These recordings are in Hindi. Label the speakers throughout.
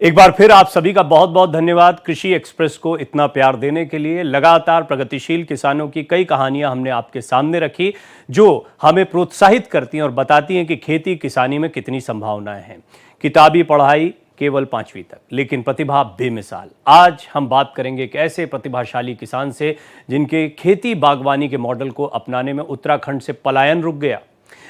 Speaker 1: एक बार फिर आप सभी का बहुत बहुत धन्यवाद कृषि एक्सप्रेस को इतना प्यार देने के लिए। लगातार प्रगतिशील किसानों की कई कहानियां हमने आपके सामने रखी जो हमें प्रोत्साहित करती हैं और बताती हैं कि खेती किसानी में कितनी संभावनाएं हैं। किताबी पढ़ाई केवल 5वीं तक, लेकिन प्रतिभा बेमिसाल। आज हम बात करेंगे एक ऐसे प्रतिभाशाली किसान से जिनके खेती बागवानी के मॉडल को अपनाने में उत्तराखंड से पलायन रुक गया।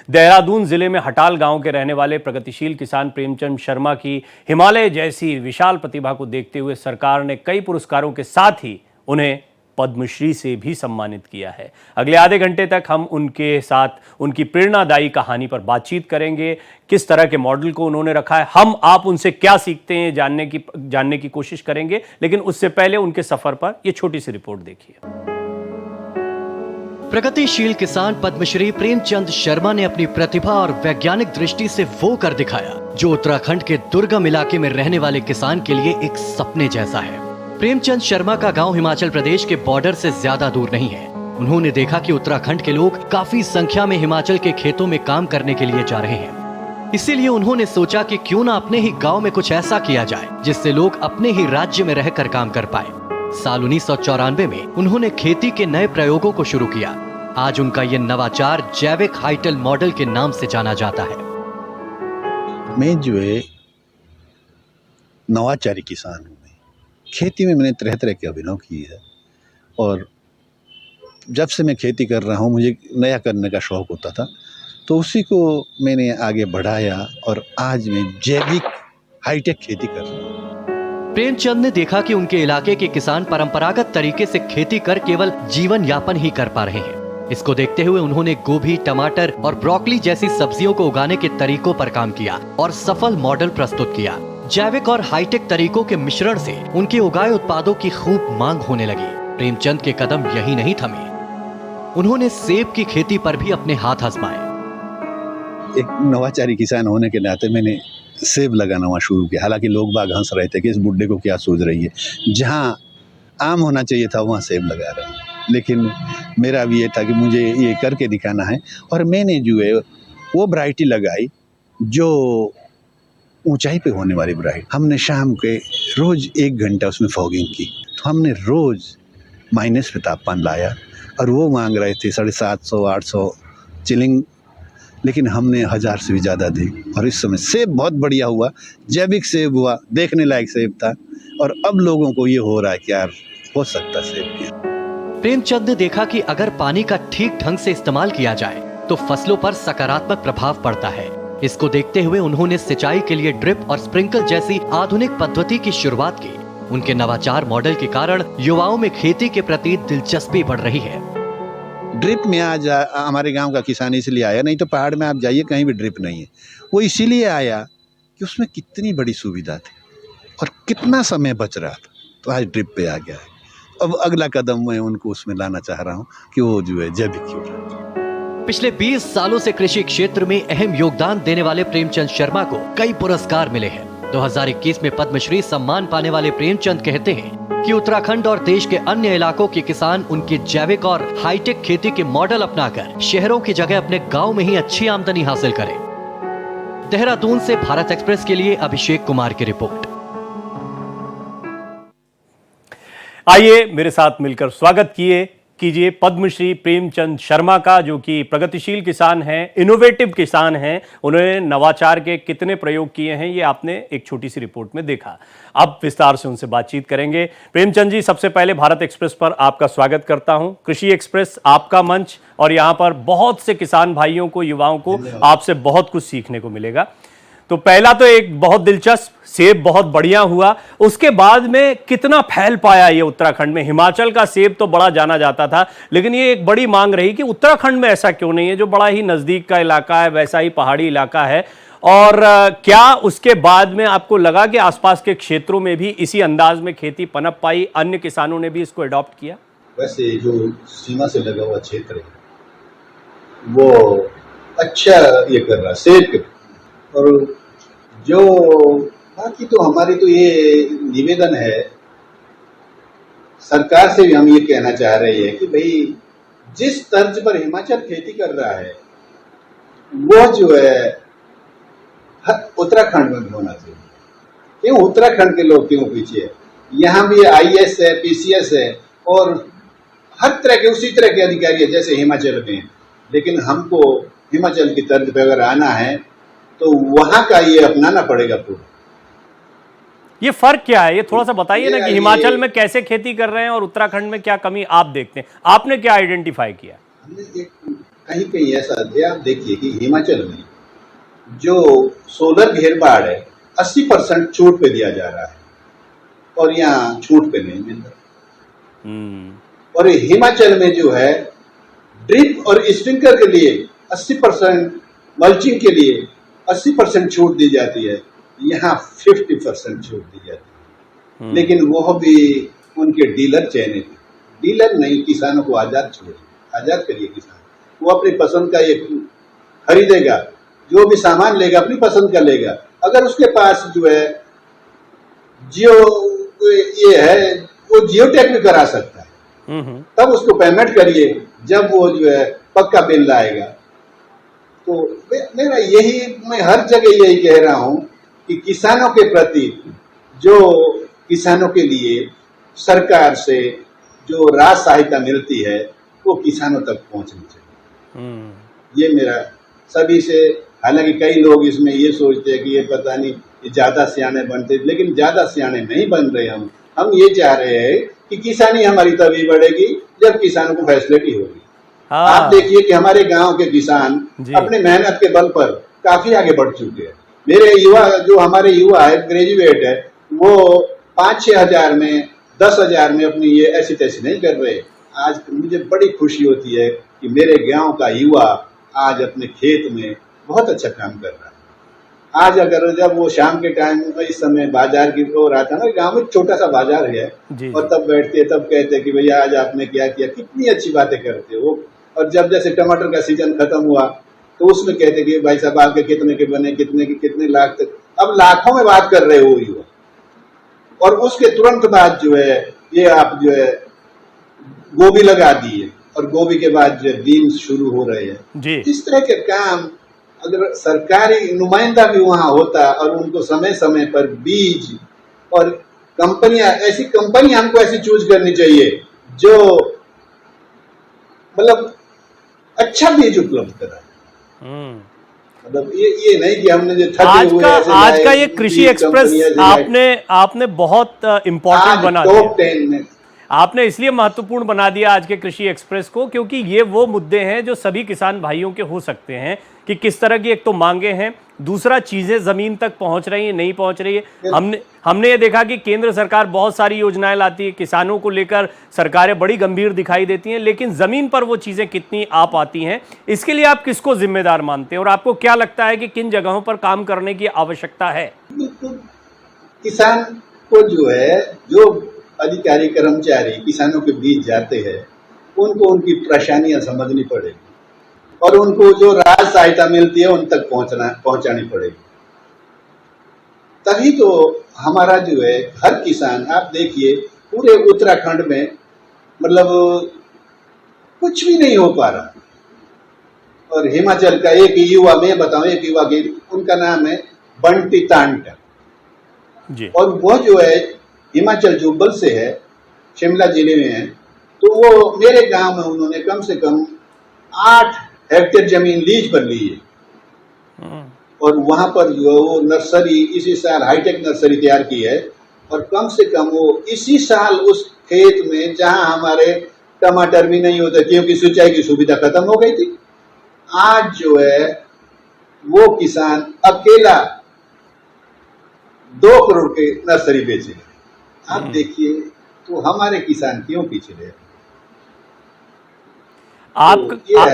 Speaker 1: देहरादून जिले में हटाल गांव के रहने वाले प्रगतिशील किसान प्रेमचंद शर्मा की हिमालय जैसी विशाल प्रतिभा को देखते हुए सरकार ने कई पुरस्कारों के साथ ही उन्हें पद्मश्री से भी सम्मानित किया है। अगले आधे घंटे तक हम उनके साथ उनकी प्रेरणादायी कहानी पर बातचीत करेंगे। किस तरह के मॉडल को उन्होंने रखा है, हम आप उनसे क्या सीखते हैं जानने की कोशिश करेंगे। लेकिन उससे पहले उनके सफर पर यह छोटी सी रिपोर्ट देखिए।
Speaker 2: प्रगतिशील किसान पद्मश्री प्रेमचंद शर्मा ने अपनी प्रतिभा और वैज्ञानिक दृष्टि से वो कर दिखाया जो उत्तराखंड के दुर्गम इलाके में रहने वाले किसान के लिए एक सपने जैसा है। प्रेमचंद शर्मा का गांव हिमाचल प्रदेश के बॉर्डर से ज्यादा दूर नहीं है। उन्होंने देखा कि उत्तराखंड के लोग काफी संख्या में हिमाचल के खेतों में काम करने के लिए जा रहे हैं। इसीलिए उन्होंने सोचा कि क्यों ना अपने ही गाँव में कुछ ऐसा किया जाए जिससे लोग अपने ही राज्य में रहकर काम कर पाए। साल 1994 में उन्होंने खेती के नए प्रयोगों को शुरू किया। आज उनका ये नवाचार जैविक हाइटल मॉडल के नाम से जाना जाता है।
Speaker 3: मैं जो है नवाचारी किसान हूँ। खेती में मैंने तरह तरह के अभिनव किए हैं और जब से मैं खेती कर रहा हूँ मुझे नया करने का शौक होता था, तो उसी को मैंने आगे बढ़ाया और आज मैं जैविक हाईटेक खेती कर रहा हूँ।
Speaker 2: प्रेमचंद ने देखा कि उनके इलाके के किसान परंपरागत तरीके से खेती कर केवल जीवन यापन ही कर पा रहे हैं। इसको देखते हुए उन्होंने गोभी, टमाटर और ब्रोकली जैसी सब्जियों को उगाने के तरीकों पर काम किया और सफल मॉडल प्रस्तुत किया। जैविक और हाईटेक तरीकों के मिश्रण से उनके उगाए उत्पादों की खूब मांग होने लगी। प्रेमचंद के कदम यही नहीं थमे, उन्होंने सेब की खेती पर भी अपने हाथ आजमाए।
Speaker 3: एक नवाचारी किसान होने के नाते मैंने सेब लगाना शुरू किया। हालांकि लोग बाग हंस रहे थे कि इस बुड्ढे को क्या सोच रही है, जहाँ आम होना चाहिए था वहाँ सेब लगा रहे हैं। लेकिन मेरा भी ये था कि मुझे ये करके दिखाना है और मैंने जो है वो वैरायटी लगाई जो ऊंचाई पे होने वाली वैरायटी। हमने शाम के रोज 1 घंटा उसमें फॉगिंग की, तो हमने रोज माइनस पे तापमान लाया और वो मांग रहे थे 750-800 चिलिंग, लेकिन हमने 1000 से भी ज़्यादा दी। और इस समय सेब बहुत बढ़िया हुआ, जैविक सेब हुआ, देखने लायक सेब था। और अब लोगों को ये हो रहा है कि यार हो सकता सेब किया।
Speaker 2: प्रेमचंद ने देखा कि अगर पानी का ठीक ढंग से इस्तेमाल किया जाए तो फसलों पर सकारात्मक प्रभाव पड़ता है। इसको देखते हुए उन्होंने सिंचाई के लिए ड्रिप और स्प्रिंकल जैसी आधुनिक पद्धति की शुरुआत की। उनके नवाचार मॉडल के कारण युवाओं में खेती के प्रति दिलचस्पी बढ़ रही है।
Speaker 3: ड्रिप में आज हमारे गांव का किसान इसलिए आया, नहीं तो पहाड़ में आप जाइए कहीं भी ड्रिप नहीं है। वो इसीलिए आया कि उसमें कितनी बड़ी सुविधा थी और कितना समय बच रहा था, तो आज ड्रिप पे आ गया है। अब अगला कदम मैं उनको उसमें लाना चाह रहा हूँ कि वो जो है जैविक की ओर।
Speaker 2: पिछले 20 सालों से कृषि क्षेत्र में अहम योगदान देने वाले प्रेमचंद शर्मा को कई पुरस्कार मिले हैं। 2021 में पद्मश्री सम्मान पाने वाले प्रेमचंद कहते हैं कि उत्तराखंड और देश के अन्य इलाकों के किसान उनके जैविक और हाईटेक खेती के मॉडल अपनाकर शहरों की जगह अपने गाँव में ही अच्छी आमदनी हासिल करें। देहरादून से भारत एक्सप्रेस के लिए अभिषेक कुमार की रिपोर्ट।
Speaker 1: आइए मेरे साथ मिलकर स्वागत कीजिए पद्मश्री प्रेमचंद शर्मा का, जो कि प्रगतिशील किसान हैं, इनोवेटिव किसान हैं। उन्होंने नवाचार के कितने प्रयोग किए हैं ये आपने एक छोटी सी रिपोर्ट में देखा। अब विस्तार से उनसे बातचीत करेंगे। प्रेमचंद जी, सबसे पहले भारत एक्सप्रेस पर आपका स्वागत करता हूं। कृषि एक्सप्रेस आपका मंच और यहाँ पर बहुत से किसान भाइयों को, युवाओं को आपसे बहुत कुछ सीखने को मिलेगा। तो पहला तो एक बहुत दिलचस्प, सेब बहुत बढ़िया हुआ। उसके बाद में कितना फैल पाया ये उत्तराखंड में? हिमाचल का सेब तो बड़ा जाना जाता था, लेकिन ये एक बड़ी मांग रही कि उत्तराखंड में ऐसा क्यों नहीं है, जो बड़ा ही नजदीक का इलाका है, वैसा ही पहाड़ी इलाका है। और क्या उसके बाद में आपको लगा कि आसपास के क्षेत्रों में भी इसी अंदाज में खेती पनप पाई, अन्य किसानों ने भी इसको अडॉप्ट किया?
Speaker 3: वैसे जो सीमा से लगा हुआ क्षेत्र है वो अच्छा ये कर रहा है सेब। और जो बाकी तो हमारी तो ये निवेदन है, सरकार से भी हम ये कहना चाह रहे हैं कि भाई जिस तर्ज पर हिमाचल खेती कर रहा है वो जो है उत्तराखंड में भी होना चाहिए। क्यों उत्तराखंड के लोग क्यों पीछे है? यहाँ भी आईएएस है, पीसीएस है और हर तरह के उसी तरह के अधिकारी है जैसे हिमाचल में, लेकिन हमको हिमाचल की तर्ज पे अगर आना है तो वहां का ये अपनाना पड़ेगा पूरा।
Speaker 1: ये फर्क क्या है, ये थोड़ा सा बताइए ना कि
Speaker 3: ये-
Speaker 1: हिमाचल में कैसे खेती कर रहे हैं और उत्तराखंड में क्या कमी आप देखते हैं, आपने क्या आइडेंटिफाई किया?
Speaker 3: हमने एक कहीं कहीं ऐसा है, आप देखिए कि हिमाचल में जो सोलर घेरबाड़ है 80% छूट पे दिया जा रहा है और यहाँ छूट पे नहीं मिल रहा। और हिमाचल में जो है ड्रिप और स्प्रिंकलर के लिए 80%, मल्चिंग के लिए 80% छूट दी जाती है, यहाँ 50% छूट दी जाती है। लेकिन वो भी उनके डीलर चयनित, डीलर नहीं, किसानों को आजाद छोड़िए, आजाद करिए किसान, वो अपनी पसंद का ये खरीदेगा, जो भी सामान लेगा अपनी पसंद का लेगा। अगर उसके पास जो है जियो ये है, वो जियो टैग भी करा सकता है, तब उसको पेमेंट करिए जब वो जो है पक्का बिल लाएगा। तो मेरा यही, मैं हर जगह यही कह रहा हूं कि किसानों के प्रति जो किसानों के लिए सरकार से जो राज सहायता मिलती है वो किसानों तक पहुंचनी चाहिए। ये मेरा सभी से, हालांकि कई लोग इसमें ये सोचते हैं कि ये पता नहीं ये ज्यादा सियाने बनते, लेकिन ज्यादा सियाने नहीं बन रहे हम ये चाह रहे हैं कि किसानी हमारी तभी बढ़ेगी जब किसानों को फैसिलिटी होगी। आप देखिए कि हमारे गांव के किसान अपने मेहनत के बल पर काफी आगे बढ़ चुके हैं। मेरे युवा, जो हमारे युवा है, ग्रेजुएट है, वो 5-6 हजार में, 10 हजार में अपनी ये ऐसी तैसी नहीं कर रहे। आज मुझे बड़ी खुशी होती है कि मेरे गांव का युवा आज अपने खेत में बहुत अच्छा काम कर रहा है। आज अगर जब वो शाम के टाइम, इस समय बाजार की ओर आता ना, गांव में छोटा सा बाजार है, और तब बैठते तब कहते कि भैया आज आपने क्या किया, कितनी अच्छी बातें करते हो। और जब जैसे टमाटर का सीजन खत्म हुआ तो उसमें कहते कि भाई साहब आपके कितने के बने, कितने लाख तक, अब लाखों में बात कर रहे हो युवा। और उसके तुरंत बाद जो है ये आप जो है गोभी लगा दिए, और गोभी के बाद जो है बीन्स शुरू हो रहे हैं। इस तरह के काम अगर सरकारी नुमाइंदा भी वहां होता और उनको समय समय पर बीज, और कंपनियां, ऐसी कंपनी हमको ऐसी चूज करनी चाहिए जो मतलब अच्छा बीज उपलब्ध कराए। मतलब ये नहीं कि हमने जो
Speaker 1: आज का ये कृषि एक्सप्रेस आपने बहुत इम्पोर्टेंट बना दिया,
Speaker 3: टॉप 10 में
Speaker 1: आपने इसलिए महत्वपूर्ण बना दिया आज के कृषि एक्सप्रेस को, क्योंकि ये वो मुद्दे हैं जो सभी किसान भाइयों के हो सकते हैं कि किस तरह की, एक तो मांगे हैं, दूसरा चीजें जमीन तक पहुंच रही है, नहीं पहुंच रही है। हमने ये देखा कि केंद्र सरकार बहुत सारी योजनाएं लाती है, किसानों को लेकर सरकारें बड़ी गंभीर दिखाई देती हैं, लेकिन जमीन पर वो चीजें कितनी आ पाती हैं, इसके लिए आप किसको जिम्मेदार मानते हैं और आपको क्या लगता है कि किन जगहों पर काम करने की आवश्यकता है?
Speaker 3: किसान को जो है, जो अधिकारी कर्मचारी किसानों के बीच जाते हैं, उनको उनकी परेशानियां समझनी पड़ेगी और उनको जो राज सहायता मिलती है उन तक पहुंचानी पड़ेगी। तभी तो हमारा जो है हर किसान, आप देखिए पूरे उत्तराखंड में मतलब कुछ भी नहीं हो पा रहा। और हिमाचल का एक युवा, मैं बताऊं, एक युवा की, उनका नाम है बंटी तांटा जी, और वो जो है हिमाचल जुब्बल से है, शिमला जिले में है। तो वो मेरे गांव में उन्होंने कम से कम 8 हेक्टेयर जमीन लीज पर ली है, और वहां पर जो वो नर्सरी इसी साल हाईटेक नर्सरी तैयार की है। और कम से कम वो इसी साल उस खेत में, जहां हमारे टमाटर भी नहीं होते क्योंकि सिंचाई की सुविधा खत्म हो गई थी, आज जो है वो किसान अकेला 2 करोड़ के नर्सरी बेचे। आप देखिए तो हमारे किसान क्यों पीछे रहे।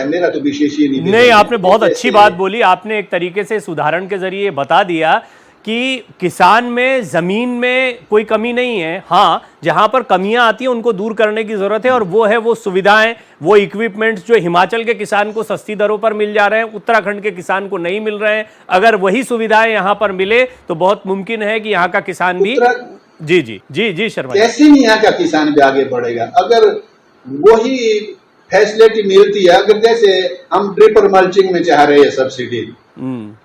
Speaker 3: मेरा तो विशेष ही नहीं,
Speaker 1: आपने बहुत अच्छी बात बोली। आपने एक तरीके से इस उदाहरण के जरिए बता दिया कि किसान में, जमीन में कोई कमी नहीं है, हाँ जहां पर कमियां आती हैं उनको दूर करने की जरूरत है, और वो है वो सुविधाएं, वो इक्विपमेंट्स जो हिमाचल के किसान को सस्ती दरों पर मिल जा रहे हैं, उत्तराखंड के किसान को नहीं मिल रहे हैं। अगर वही सुविधाएं यहां पर मिले तो बहुत मुमकिन है कि यहाँ का किसान भी जी शर्मा,
Speaker 3: कैसे नहीं यहाँ का किसान भी आगे बढ़ेगा अगर वही फैसिलिटी मिलती है। अगर जैसे हम ड्रिप और मल्चिंग में चाह रहे हैं सब्सिडी,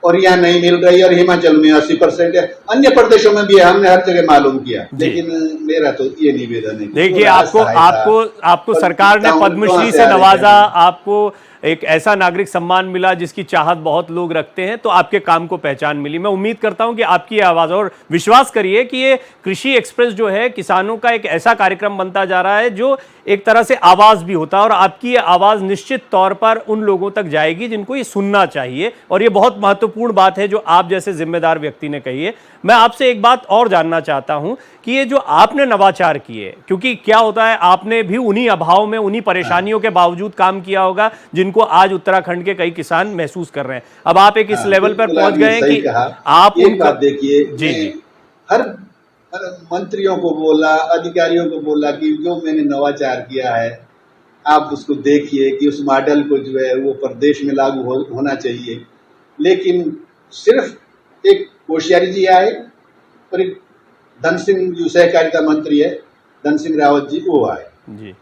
Speaker 3: और यहाँ नहीं मिल रही है, और हिमाचल में 80% है, अन्य प्रदेशों में भी है, हमने हर जगह मालूम किया। लेकिन मेरा तो ये निवेदन है,
Speaker 1: देखिए, आपको सरकार ने पद्मश्री से नवाजा, आपको एक ऐसा नागरिक सम्मान मिला जिसकी चाहत बहुत लोग रखते हैं, तो आपके काम को पहचान मिली। मैं उम्मीद करता हूं कि आपकी आवाज, और विश्वास करिए कि ये कृषि एक्सप्रेस जो है किसानों का एक ऐसा कार्यक्रम बनता जा रहा है जो एक तरह से आवाज भी होता है, और आपकी ये आवाज निश्चित तौर पर उन लोगों तक जाएगी जिनको ये सुनना चाहिए। और ये बहुत महत्वपूर्ण बात है जो आप जैसे जिम्मेदार व्यक्ति ने कही है। मैं आपसे एक बात और जानना चाहता हूं कि ये जो आपने नवाचार किए, क्योंकि क्या होता है, आपने भी उन्हीं अभाव में, उन्हीं परेशानियों के बावजूद काम किया होगा जिनको आज उत्तराखंड के कई किसान महसूस कर रहे हैं। अब आप एक इस लेवल पर पहुंच गए हैं कि आप
Speaker 3: उनका देखिए,
Speaker 1: जी
Speaker 3: हर मंत्रियों को बोला, अधिकारियों को बोला कि जो मैंने नवाचार किया है आप उसको देखिए, कि उस मॉडल को जो है वो प्रदेश में लागू होना चाहिए। लेकिन सिर्फ एक कोश्यारी जी आए और एक धन सिंह जो सहकारिता मंत्री है, धन सिंह रावत जी, वो आए जी।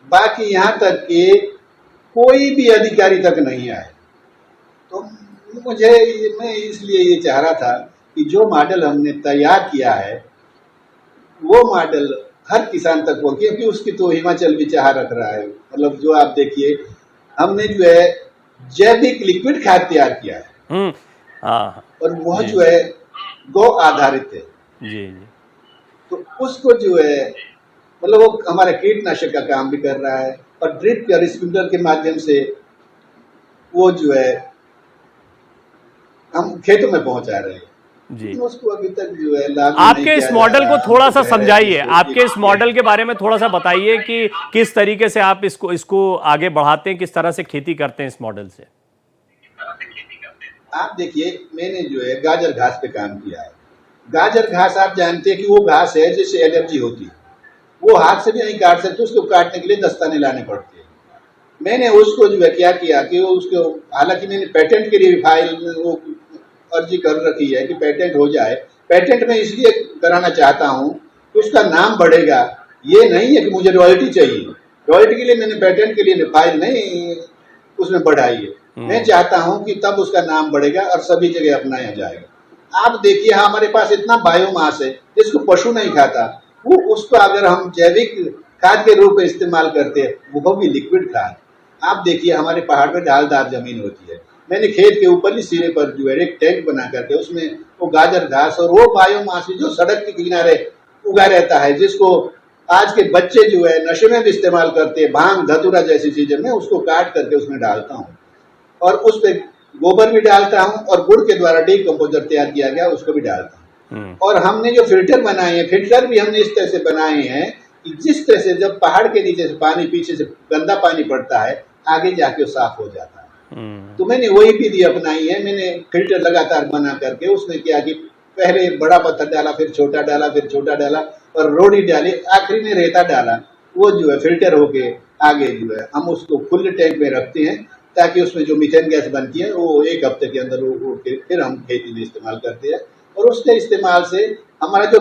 Speaker 3: बाकी यहाँ तक कि कोई भी अधिकारी तक नहीं आए। तो मैं इसलिए ये चाह रहा था कि जो मॉडल हमने तैयार किया है वो मॉडल हर किसान तक पहुंचे, क्योंकि उसकी तो हिमाचल भी चाह रख रहा है। मतलब जो आप देखिए, हमने जो है जैविक लिक्विड खाद तैयार किया है, और वह जो है गौ आधारित है जी। तो उसको जो है मतलब वो हमारे कीटनाशक का काम भी कर रहा है, और ड्रिप या स्प्रिंकलर के माध्यम से वो जो है हम खेतों में पहुंचा रहे हैं जी। उसको अभी तक जो है
Speaker 1: आपके इस मॉडल को थोड़ा सा समझाइए, आपके इस मॉडल के बारे में थोड़ा सा बताइए कि किस तरीके से आप इसको आगे बढ़ाते हैं, किस तरह से खेती करते हैं इस मॉडल से।
Speaker 3: आप देखिए, मैंने जो है गाजर घास पे काम किया है। गाजर घास आप जानते हैं कि वो घास है जिससे एलर्जी होती है, वो हाथ से भी नहीं काट सकते, उसको काटने के लिए दस्ताने लाने पड़ते हैं। मैंने उसको जो है क्या किया कि उसको, हालांकि मैंने पेटेंट के लिए भी फाइल वो अर्जी कर रखी है कि पेटेंट हो जाए। पेटेंट में इसलिए कराना चाहता हूँ कि उसका नाम बढ़ेगा, ये नहीं है कि मुझे रॉयल्टी चाहिए। रॉयल्टी के लिए मैंने पेटेंट के लिए फाइल नहीं उसमें बढ़ाई है। मैं चाहता हूँ कि तब उसका नाम बढ़ेगा और सभी जगह अपनाया जाएगा। आप देखिए, हमारे पास इतना बायोमास है जिसको पशु नहीं खाता, वो उसको अगर हम जैविक खाद के रूप में इस्तेमाल करते हैं, वो भी लिक्विड खाद। आप देखिए, हमारे पहाड़ में ढालदार जमीन होती है, मैंने खेत के ऊपरली सिरे पर जो है एक टैंक बना करके उसमें वो गाजर घास और वो बायोमास जो सड़क के किनारे उगा रहता है, जिसको आज के बच्चे जो है नशे में भी इस्तेमाल करते हैं, भांग धतूरा जैसी चीजें, मैं उसको काट करके उसमें डालता हूँ, और उस पर गोबर भी डालता हूँ, और गुड़ के द्वारा डीकम्पोजर तैयार किया गया उसको भी डालता हूँ। और हमने जो फिल्टर बनाए हैं, फिल्टर भी हमने इस तरह से बनाए हैं कि जिस तरह से जब पहाड़ के नीचे से पानी, पीछे से गंदा पानी पड़ता है, आगे जाके वो साफ हो जाता है। तो मैंने वही विधि अपनाई है। मैंने फिल्टर लगातार बना करके उसमें क्या कि पहले बड़ा पत्थर डाला, फिर छोटा डाला, फिर छोटा डाला, और रोड़ी डाली, आखिरी में रेता डाला। वो जो है फिल्टर होके आगे जो है हम उसको खुले टैंक में रखते हैं, ताकि उसमें जो मीथेन गैस बनती है वो 1 हफ्ते के अंदर वो फिर हम खेती में इस्तेमाल करते हैं। और उसके इस्तेमाल से हमारा जो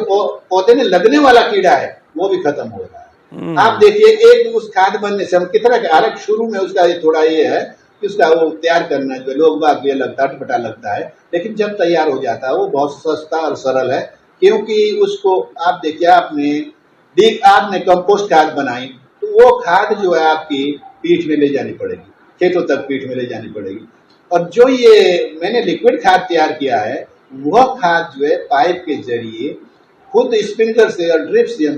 Speaker 3: पौधे में लगने वाला कीड़ा है वो भी खत्म हो रहा है। आप देखिए, एक उस खाद बनने से हम कितना, हालांकि शुरू में उसका थोड़ा ये है कि उसका वो तैयार करना जो लोग बाग भी लगता है, अटपटा लगता है, लेकिन जब तैयार हो जाता है वो बहुत सस्ता और सरल है। क्योंकि उसको आप देखिए, आपने कंपोस्ट खाद बनाई, तो वो खाद जो है आपकी पीठ में ले जानी पड़ेगी, खेतों तक पीठ में ले जानी पड़ेगी। और जो ये मैंने लिक्विड खाद तैयार किया है, वह खाद जो है पाइप के जरिए खुद स्प्रिंकलर से और ड्रिप से हम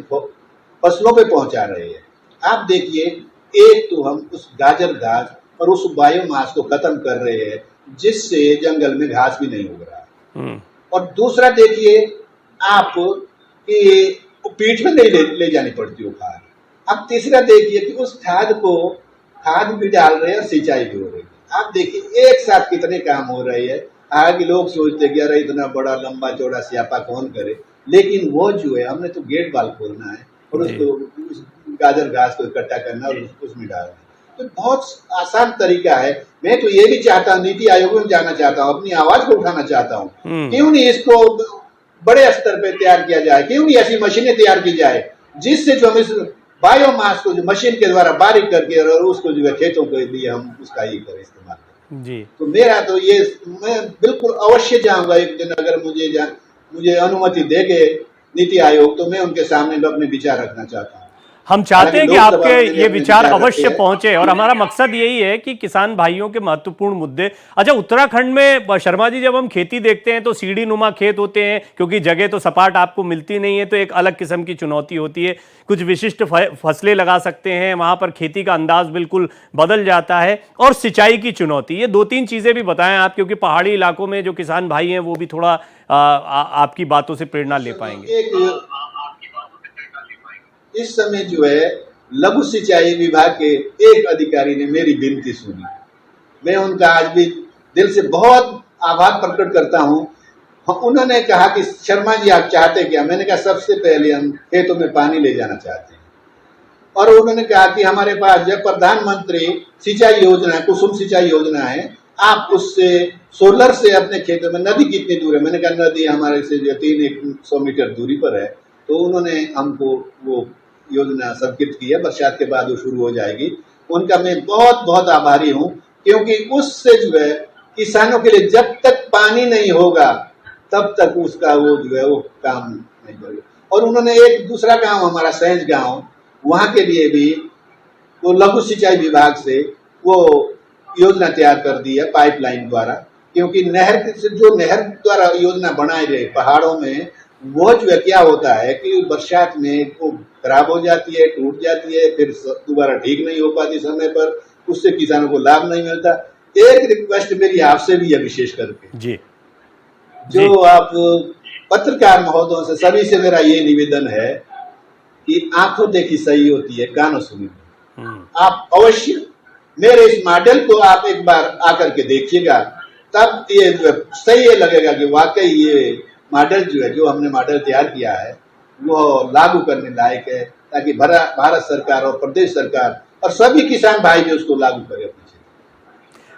Speaker 3: फसलों पे पहुंचा रहे हैं। आप देखिए, एक तो हम उस गाजर घास और उस बायोमास को खत्म कर रहे हैं, जिससे जंगल में घास भी नहीं उग रहा है। और दूसरा देखिए आप कि पीठ में नहीं ले जानी पड़ती वो खाद। अब तीसरा देखिए कि उस खाद भी डाल रहे हैं और सिंचाई भी हो रही है। आप देखिए, एक साथ कितने काम हो रहे हैं। हालांकि लोग सोचते कि अरे इतना बड़ा लंबा चौड़ा स्यापा कौन करे, लेकिन वो जो है हमने तो गेट बाल खोलना है और उसको उस गाजर घास को इकट्ठा करना और उसमें डालना। तो बहुत आसान तरीका है। मैं तो ये भी चाहता हूँ, नीति आयोग में जाना चाहता हूँ, अपनी आवाज को उठाना चाहता हूँ, क्यों नहीं इसको बड़े स्तर पे तैयार किया जाए, क्यों नहीं ऐसी मशीनें तैयार की जाए जिससे जो हम इस बायोमास को जो मशीन के द्वारा बारीक करके और उसको जो है खेतों के लिए हम उसका ये करें, इस्तेमाल करें।
Speaker 1: जी।
Speaker 3: तो मेरा तो ये, मैं बिल्कुल अवश्य जाऊंगा एक दिन, अगर मुझे अनुमति देंगे नीति आयोग, तो मैं उनके सामने अपने विचार रखना चाहता हूँ।
Speaker 1: हम चाहते
Speaker 3: हालांकि
Speaker 1: हैं कि
Speaker 3: लोकसभा
Speaker 1: आपके
Speaker 3: में मैंने
Speaker 1: ये
Speaker 3: अपने
Speaker 1: विचार
Speaker 3: विचार रखे
Speaker 1: अवश्य
Speaker 3: हैं।
Speaker 1: पहुंचे और हमारा मकसद यही है कि किसान भाइयों के महत्वपूर्ण मुद्दे। अच्छा, उत्तराखंड में शर्मा जी, जब हम खेती देखते हैं तो सीढ़ी नुमा खेत होते हैं, क्योंकि जगह तो सपाट आपको मिलती नहीं है, तो एक अलग किस्म की चुनौती होती है। कुछ विशिष्ट फसलें लगा सकते हैं वहां पर, खेती का अंदाज बिल्कुल बदल जाता है, और सिंचाई की चुनौती। ये दो तीन चीजें भी बताएं आप, क्योंकि पहाड़ी इलाकों में जो किसान भाई हैं वो भी थोड़ा आपकी बातों से प्रेरणा ले पाएंगे।
Speaker 3: इस समय जो है लघु सिंचाई विभाग के एक अधिकारी ने मेरी विनती सुनी। मैं उनका आज भी दिल से बहुत आभार प्रकट करता हूं। उन्होंने कहा कि शर्मा जी आप चाहते क्या? मैंने कहा सबसे पहले हम खेतों में पानी ले जाना चाहते हैं। और उन्होंने कहा कि हमारे पास जो प्रधानमंत्री सिंचाई योजना, कुसुम सिंचाई योजना है, आप उससे सोलर से अपने खेतों में, नदी कितनी दूर है? मैंने कहा नदी हमारे से जो 300 मीटर दूरी पर है। तो उन्होंने हमको वो योजना स्वीकृत की है, बरसात के बाद वो शुरू हो जाएगी। उनका मैं बहुत बहुत आभारी हूँ, क्योंकि उससे जो है किसानों के लिए जब तक पानी नहीं होगा तब तक उसका वो जो है वो काम नहीं करेगा। और उन्होंने एक दूसरा गांव, हमारा सैंज गांव, वहां के लिए भी वो लघु सिंचाई विभाग से वो योजना तैयार कर दी है पाइपलाइन द्वारा, क्योंकि नहर से, जो नहर द्वारा योजना बनाई गई पहाड़ों में, वो जो है क्या होता है कि बरसात में वो खराब हो जाती है, टूट जाती है, फिर दोबारा ठीक नहीं हो पाती समय पर, उससे किसानों को लाभ नहीं मिलता। एक रिक्वेस्ट मेरी आपसे भी है विशेष करके
Speaker 1: जी,
Speaker 3: जो आप पत्रकार महोदयों से, सभी से मेरा ये निवेदन है कि आंखों देखी सही होती है, कानों सुनी। आप अवश्य मेरे इस मॉडल को आप एक बार आकर के देखिएगा, तब ये सही ये लगेगा कि वाकई ये मॉडल जो है, जो हमने मॉडल तैयार किया है, वो लागू करने लायक है, ताकि भारत सरकार और प्रदेश सरकार और सभी किसान भाई भी उसको लागू करें।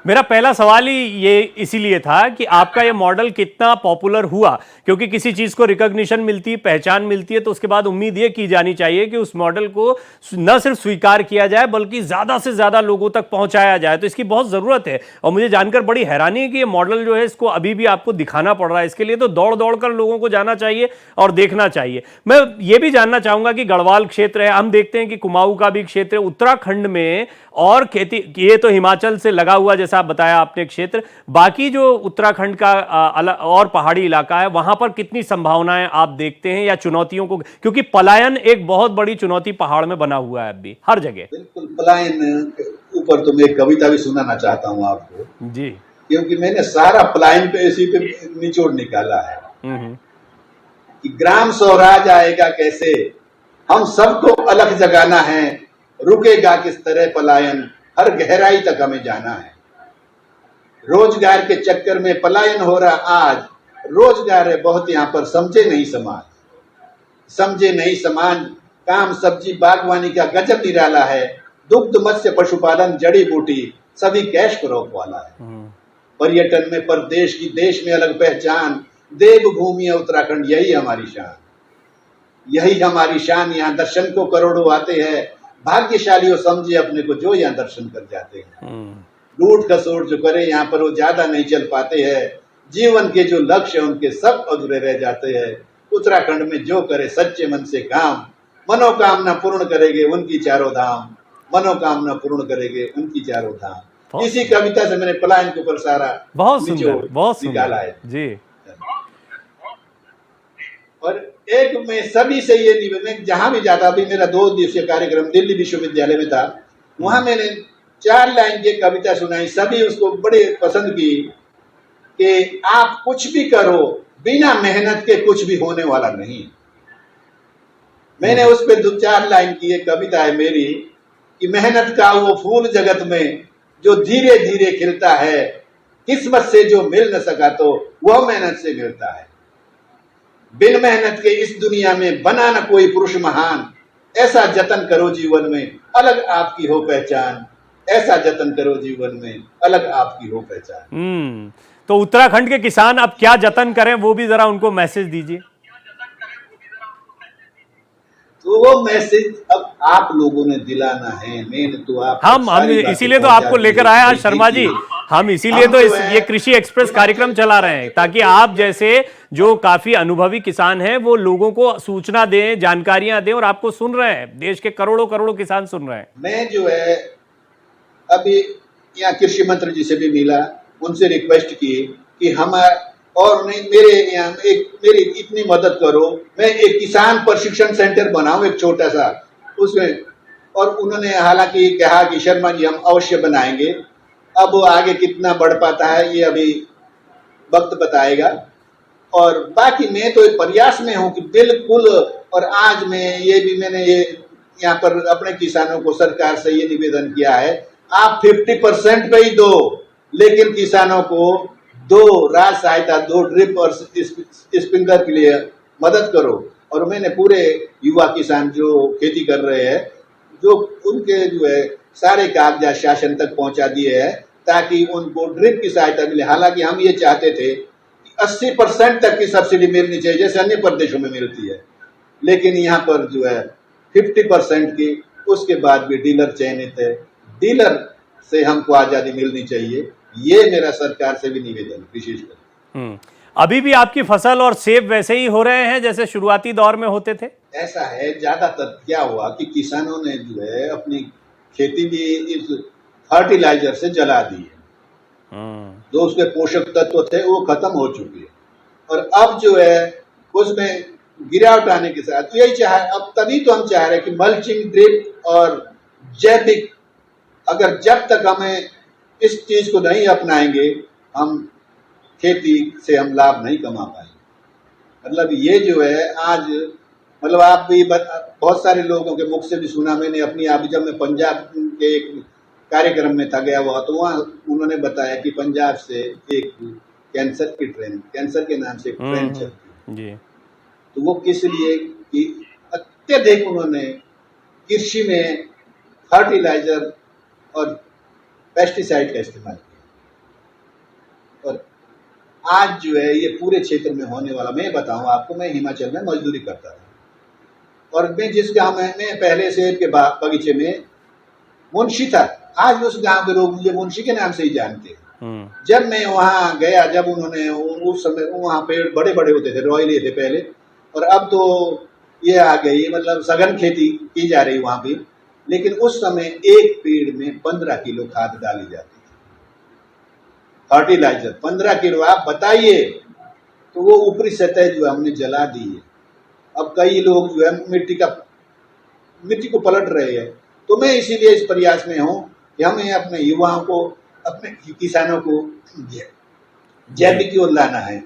Speaker 1: मेरा पहला सवाल ही ये इसीलिए था कि आपका ये मॉडल कितना पॉपुलर हुआ, क्योंकि किसी चीज को रिकॉग्निशन मिलती है, पहचान मिलती है, तो उसके बाद उम्मीद ये की जानी चाहिए कि उस मॉडल को न सिर्फ स्वीकार किया जाए बल्कि ज्यादा से ज्यादा लोगों तक पहुंचाया जाए। तो इसकी बहुत जरूरत है। और मुझे जानकर बड़ी हैरानी है कि ये मॉडल जो है इसको अभी भी आपको दिखाना पड़ रहा है। इसके लिए तो दौड़ दौड़ कर लोगों को जाना चाहिए और देखना चाहिए। मैं ये भी जानना चाहूंगा कि गढ़वाल क्षेत्र है, हम देखते हैं कि कुमाऊं का भी क्षेत्र है, उत्तराखंड में और खेती, ये तो हिमाचल से लगा हुआ जैसा आप बताया आपने क्षेत्र, बाकी जो उत्तराखंड का और पहाड़ी इलाका है, वहां पर कितनी संभावनाएं आप देखते हैं या चुनौतियों को? क्योंकि पलायन एक बहुत बड़ी चुनौती पहाड़ में बना हुआ है अभी हर जगह।
Speaker 3: बिल्कुल, पलायन के ऊपर तो मैं एक कविता भी सुनाना चाहता हूं आपको
Speaker 1: जी,
Speaker 3: क्योंकि मैंने सारा पलायन पे इसी पे निचोड़ निकाला है कि ग्राम स्वराज आएगा कैसे, हम सबको अलग जगाना है, रुकेगा किस तरह पलायन, हर गहराई तक हमें जाना है। रोजगार के चक्कर में पलायन हो रहा आज, रोजगार है बहुत यहाँ पर, समझे नहीं समाज, समझे नहीं समाज। काम सब्जी बागवानी का गजब निराला है, दुग्ध मत्स्य पशुपालन जड़ी बूटी सभी कैश क्रॉप वाला है। पर्यटन में प्रदेश की देश में अलग पहचान, देवभूमि है उत्तराखंड, यही हमारी शान, यही हमारी शान। यहाँ दर्शन को करोड़ों आते हैं, भाग्यशाली समझे अपने को जो यहाँ दर्शन कर जाते हैं। लूट खसोट जो करे यहाँ पर वो ज्यादा नहीं चल पाते हैं, जीवन के जो लक्ष्य है उनके सब अधूरे रह जाते हैं। उत्तराखंड में जो करे सच्चे मन से काम, मनोकामना पूर्ण करेंगे उनकी चारों धाम, मनोकामना पूर्ण करेंगे उनकी चारों धाम। इसी कविता से मैंने पलायन के ऊपर सारा
Speaker 1: बहुत सुंदर
Speaker 3: निकाला है
Speaker 1: जी।
Speaker 3: और एक मैं सभी से ये निवेदन, जहां भी जाता, अभी मेरा 2 दिवसीय कार्यक्रम दिल्ली विश्वविद्यालय में था, वहां मैंने 4 लाइन की कविता सुनाई, सभी उसको बड़े पसंद की कि आप कुछ भी करो बिना मेहनत के कुछ भी होने वाला नहीं। मैंने उस पर 2-4 लाइन की एक कविता है मेरी कि मेहनत का वो फूल जगत में जो धीरे धीरे खिलता है, किस्मत से जो मिल न सका तो वह मेहनत से मिलता है। बिन मेहनत के इस दुनिया में बना न कोई पुरुष महान, ऐसा जतन करो जीवन में अलग आपकी हो पहचान, ऐसा जतन करो जीवन में अलग आपकी हो पहचान।
Speaker 1: तो उत्तराखंड के किसान अब क्या जतन करें, वो भी जरा उनको मैसेज दीजिए।
Speaker 3: तो वो मैसेज अब आप लोगों ने दिलाना है, मेन तो आप,
Speaker 1: हम इसीलिए तो आपको लेकर आए आज शर्मा जी हम इसीलिए तो ये कृषि एक्सप्रेस कार्यक्रम चला रहे हैं ताकि आप जैसे जो काफी अनुभवी किसान हैं वो लोगों को सूचना दें, जानकारियां दें, और आपको सुन रहे हैं, देश के करोड़ों करोड़ों किसान सुन रहे हैं।
Speaker 3: मैं जो है अभी यहाँ कृषि मंत्री जी से भी मिला, उनसे रिक्वेस्ट की कि हम और नहीं मेरे यहाँ मेरी इतनी मदद करो, मैं एक किसान प्रशिक्षण सेंटर बनाऊं एक छोटा सा उसमें, और उन्होंने हालांकि कहा कि शर्मा जी हम अवश्य बनाएंगे। अब वो आगे कितना बढ़ पाता है ये अभी वक्त बताएगा। और बाकी मैं तो एक प्रयास में हूं कि बिल्कुल, और आज मैंने ये यहाँ पर अपने किसानों को सरकार से ये निवेदन किया है, आप 50% पे ही दो, लेकिन किसानों को 2 राज सहायता, 2 ड्रिप और स्प्रिंकलर के लिए मदद करो। और मैंने पूरे युवा किसान जो खेती कर रहे हैं, जो उनके जो है सारे कागजात शासन तक पहुंचा दिए हैं ताकि उनको ड्रिप की सहायता मिले। हालांकि हम ये चाहते थे कि 80% तक की सब्सिडी मिलनी चाहिए जैसे अन्य प्रदेशों में मिलती है, लेकिन यहाँ पर जो है 50% की, उसके बाद भी डीलर चयनित है, डीलर से हमको आजादी मिलनी चाहिए। ये मेरा सरकार से भी निवेदन विशेषकर।
Speaker 1: अभी भी आपकी फसल और सेब वैसे ही हो रहे हैं जैसे शुरुआती दौर में होते थे?
Speaker 3: ऐसा है, ज्यादातर क्या हुआ कि किसानों ने जो है अपनी खेती भी इस फर्टिलाइजर से जला दी है। जो उसके पोषक तत्व थे वो खत्म हो चुके हैं, और अब जो है उसमें गिरावट आने के साथ यही अब तभी तो हम चाह रहे हैं कि मल्चिंग, ड्रिप और जैविक, अगर जब तक हमें इस चीज को नहीं अपनाएंगे हम खेती से हम लाभ नहीं कमा पाएंगे। मतलब ये जो है आज, मतलब आप भी बहुत सारे लोगों के मुख से भी सुना मैंने अपनी, अभी जब मैं पंजाब के एक कार्यक्रम में था गया हुआ, तो वहाँ उन्होंने बताया कि पंजाब से एक कैंसर के नाम से एक ट्रेन चलती है। तो वो किस लिए कि अत्यधिक उन्होंने कृषि में फर्टिलाइजर और पेस्टिसाइड का इस्तेमाल किया। और आज जो है ये पूरे क्षेत्र में होने वाला, मैं बताऊं आपको, मैं हिमाचल में मजदूरी करता था, और मैं जिस गांव में मैं पहले सेब के बगीचे में मुंशी था, आज उस गांव के लोग मुझे मुंशी के नाम से ही जानते हैं। जब मैं वहां गया, जब उन्होंने उस समय वहां पेड़ बड़े बड़े होते थे, रॉयली थे पहले, और अब तो ये आ गई, मतलब सघन खेती की जा रही वहां भी, लेकिन उस समय एक पेड़ में 15 किलो खाद डाली जाती थी, फर्टिलाइजर 15 किलो। आप बताइए, तो वो ऊपरी सतह जो है हमने जला दी है। अब कई लोग जो है मिट्टी को पलट रहे हैं। तो मैं इसीलिए इस प्रयास में हूं कि हमें अपने युवाओं को, अपने किसानों को जैविक की ओर लाना है।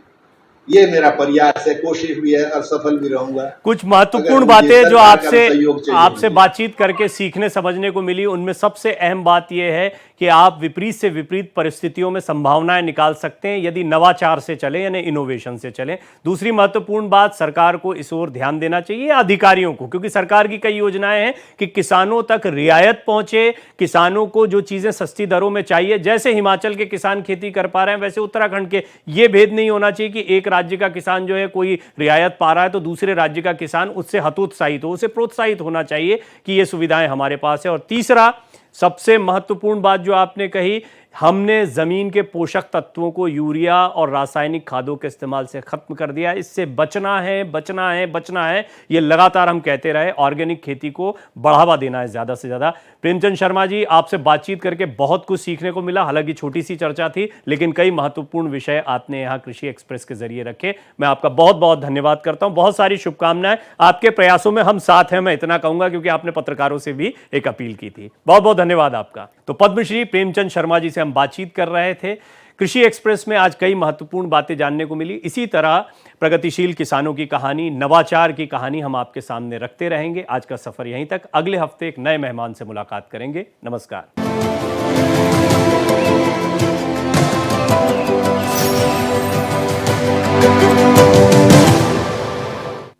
Speaker 3: ये मेरा प्रयास है, कोशिश भी है और सफल भी रहूंगा।
Speaker 1: कुछ महत्वपूर्ण बातें जो आपसे बातचीत करके सीखने समझने को मिली, उनमें सबसे अहम बात यह है कि आप विपरीत से विपरीत परिस्थितियों में संभावनाएं निकाल सकते हैं यदि नवाचार से चले, यानी इनोवेशन से चले। दूसरी महत्वपूर्ण बात, सरकार को इस ओर ध्यान देना चाहिए, अधिकारियों को, क्योंकि सरकार की कई योजनाएं हैं कि किसानों तक रियायत पहुंचे, किसानों को जो चीजें सस्ती दरों में चाहिए, जैसे हिमाचल के किसान खेती कर पा रहे हैं वैसे उत्तराखंड के। यह भेद नहीं होना चाहिए कि एक राज्य का किसान जो है कोई रियायत पा रहा है तो दूसरे राज्य का किसान उससे हतोत्साहित हो, उसे प्रोत्साहित होना चाहिए कि ये सुविधाएं हमारे पास है। और तीसरा सबसे महत्वपूर्ण बात जो आपने कही, हमने जमीन के पोषक तत्वों को यूरिया और रासायनिक खादों के इस्तेमाल से खत्म कर दिया। इससे बचना है, बचना है, बचना है, ये लगातार हम कहते रहे। ऑर्गेनिक खेती को बढ़ावा देना है ज्यादा से ज्यादा। प्रेमचंद शर्मा जी, आपसे बातचीत करके बहुत कुछ सीखने को मिला। हालांकि छोटी सी चर्चा थी, लेकिन कई महत्वपूर्ण विषय आपने यहाँ कृषि एक्सप्रेस के जरिए रखे। मैं आपका बहुत बहुत धन्यवाद करता हूं। बहुत सारी शुभकामनाएं आपके प्रयासों में, हम साथ हैं, मैं इतना कहूंगा, क्योंकि आपने पत्रकारों से भी एक अपील की थी। बहुत बहुत धन्यवाद आपका। तो पद्मश्री प्रेमचंद शर्मा जी से हम बातचीत कर रहे थे। कृषि एक्सप्रेस में आज कई महत्वपूर्ण बातें जानने को मिली। इसी तरह प्रगतिशील किसानों की कहानी, नवाचार की कहानी हम आपके सामने रखते रहेंगे। आज का सफर यहीं तक। अगले हफ्ते एक नए मेहमान से मुलाकात करेंगे। नमस्कार।